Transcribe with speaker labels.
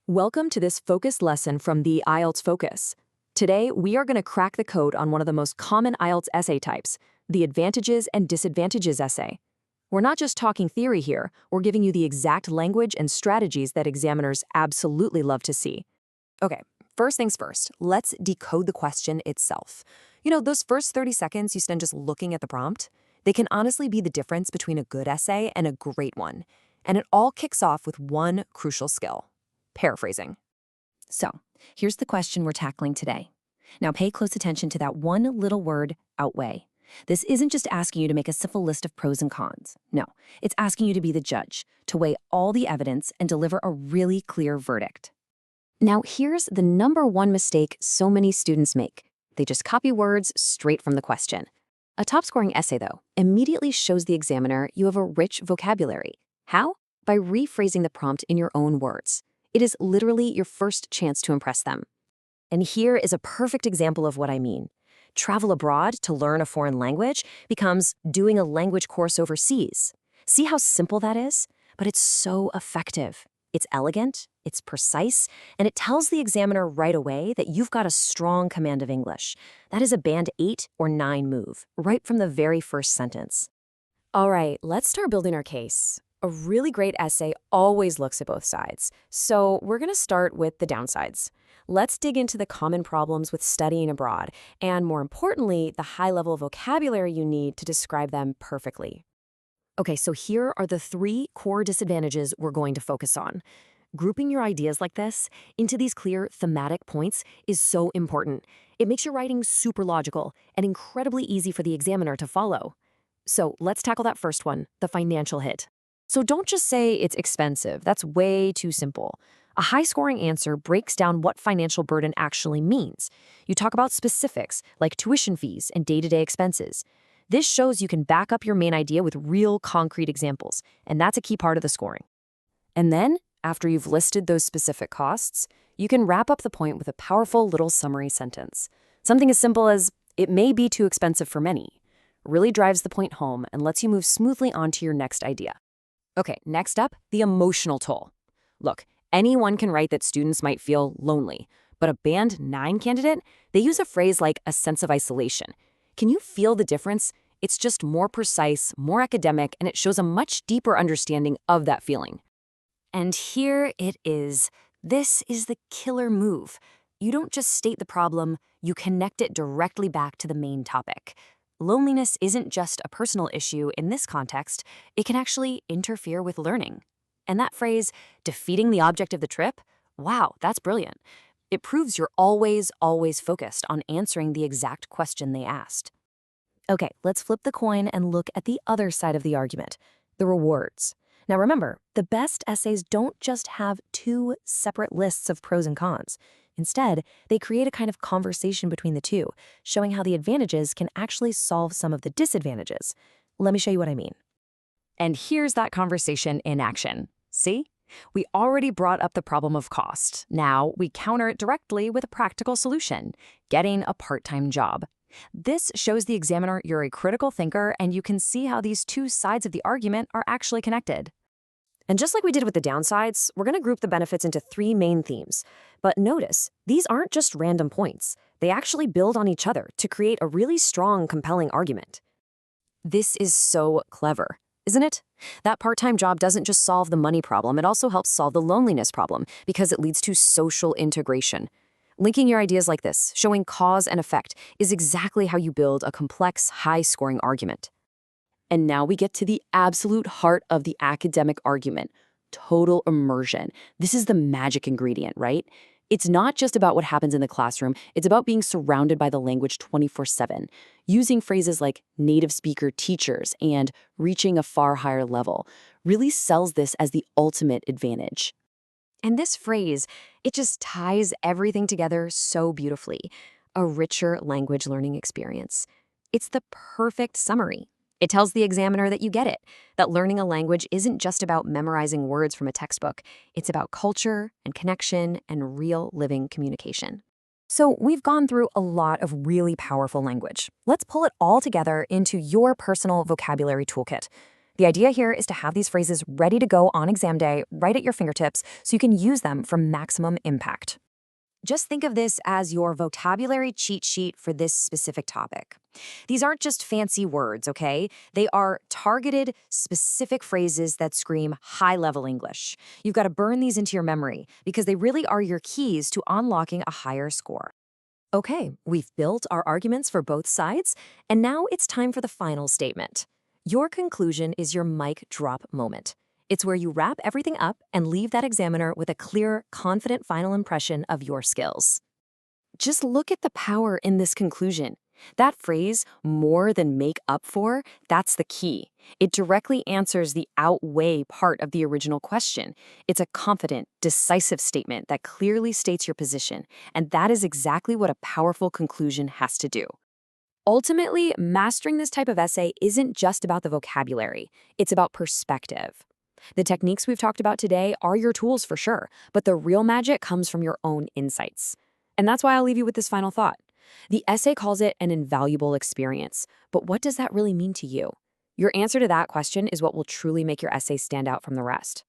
Speaker 1: Welcome to this focus lesson from the IELTS Focus. Today, we are going to crack the code on one of the most common IELTS essay types, the advantages and disadvantages essay. We're not just talking theory here, we're giving you the exact language and strategies that examiners absolutely love to see. Okay, first things first, let's decode the question itself. You know, those first 30 seconds you spend just looking at the prompt, they can honestly be the difference between a good essay and a great one. And it all kicks off with one crucial skill. Paraphrasing.
Speaker 2: So, here's the question we're tackling today. Now pay close attention to that one little word, outweigh. This isn't just asking you to make a simple list of pros and cons. No, it's asking you to be the judge, to weigh all the evidence and deliver a really clear verdict. Now here's the number one mistake so many students make. They just copy words straight from the question. A top-scoring essay, though, immediately shows the examiner you have a rich vocabulary. How? By rephrasing the prompt in your own words. It is literally your first chance to impress them. And here is a perfect example of what I mean. Travel abroad to learn a foreign language becomes doing a language course overseas. See how simple that is? But it's so effective. It's elegant, it's precise, and it tells the examiner right away that you've got a strong command of English. That is a band 8 or 9 move, right from the very first sentence.
Speaker 1: All right, let's start building our case. A really great essay always looks at both sides, so we're going to start with the downsides. Let's dig into the common problems with studying abroad, and more importantly, the high-level vocabulary you need to describe them perfectly. Okay, so here are the 3 core disadvantages we're going to focus on. Grouping your ideas like this into these clear thematic points is so important. It makes your writing super logical and incredibly easy for the examiner to follow. So let's tackle that first one, the financial hit. So don't just say it's expensive. That's way too simple. A high-scoring answer breaks down what financial burden actually means. You talk about specifics like tuition fees and day-to-day expenses. This shows you can back up your main idea with real concrete examples, and that's a key part of the scoring. And then, after you've listed those specific costs, you can wrap up the point with a powerful little summary sentence. Something as simple as, "It may be too expensive for many," really drives the point home and lets you move smoothly on to your next idea. Okay, next up, the emotional toll. Look, anyone can write that students might feel lonely, but a band 9 candidate, they use a phrase like a sense of isolation. Can you feel the difference? It's just more precise, more academic, and it shows a much deeper understanding of that feeling. And here it is. This is the killer move. You don't just state the problem, you connect it directly back to the main topic. Loneliness isn't just a personal issue in this context, it can actually interfere with learning. And that phrase, defeating the object of the trip, wow, that's brilliant. It proves you're always focused on answering the exact question they asked. Okay, let's flip the coin and look at the other side of the argument, the rewards. Now remember, the best essays don't just have 2 separate lists of pros and cons. Instead, they create a kind of conversation between the two, showing how the advantages can actually solve some of the disadvantages. Let me show you what I mean. And here's that conversation in action. See? We already brought up the problem of cost. Now we counter it directly with a practical solution, getting a part-time job. This shows the examiner you're a critical thinker and you can see how these 2 sides of the argument are actually connected. And just like we did with the downsides, we're going to group the benefits into 3 main themes. But notice, these aren't just random points. They actually build on each other to create a really strong, compelling argument. This is so clever, isn't it? That part-time job doesn't just solve the money problem, it also helps solve the loneliness problem because it leads to social integration. Linking your ideas like this, showing cause and effect, is exactly how you build a complex, high-scoring argument. And now we get to the absolute heart of the academic argument, total immersion. This is the magic ingredient, right? It's not just about what happens in the classroom, it's about being surrounded by the language 24/7, using phrases like native speaker teachers and reaching a far higher level, really sells this as the ultimate advantage. And this phrase, it just ties everything together so beautifully. A richer language learning experience. It's the perfect summary. It tells the examiner that you get it, that learning a language isn't just about memorizing words from a textbook. It's about culture and connection and real living communication. So we've gone through a lot of really powerful language. Let's pull it all together into your personal vocabulary toolkit. The idea here is to have these phrases ready to go on exam day, right at your fingertips, so you can use them for maximum impact. Just think of this as your vocabulary cheat sheet for this specific topic. These aren't just fancy words, okay? They are targeted, specific phrases that scream high-level English. You've got to burn these into your memory because they really are your keys to unlocking a higher score. Okay, we've built our arguments for both sides, and now it's time for the final statement. Your conclusion is your mic drop moment. It's where you wrap everything up and leave that examiner with a clear, confident final impression of your skills. Just look at the power in this conclusion. That phrase, more than make up for, that's the key. It directly answers the outweigh part of the original question. It's a confident, decisive statement that clearly states your position, and that is exactly what a powerful conclusion has to do. Ultimately, mastering this type of essay isn't just about the vocabulary. It's about perspective. The techniques we've talked about today are your tools for sure, but the real magic comes from your own insights. And that's why I'll leave you with this final thought. The essay calls it an invaluable experience, but what does that really mean to you? Your answer to that question is what will truly make your essay stand out from the rest.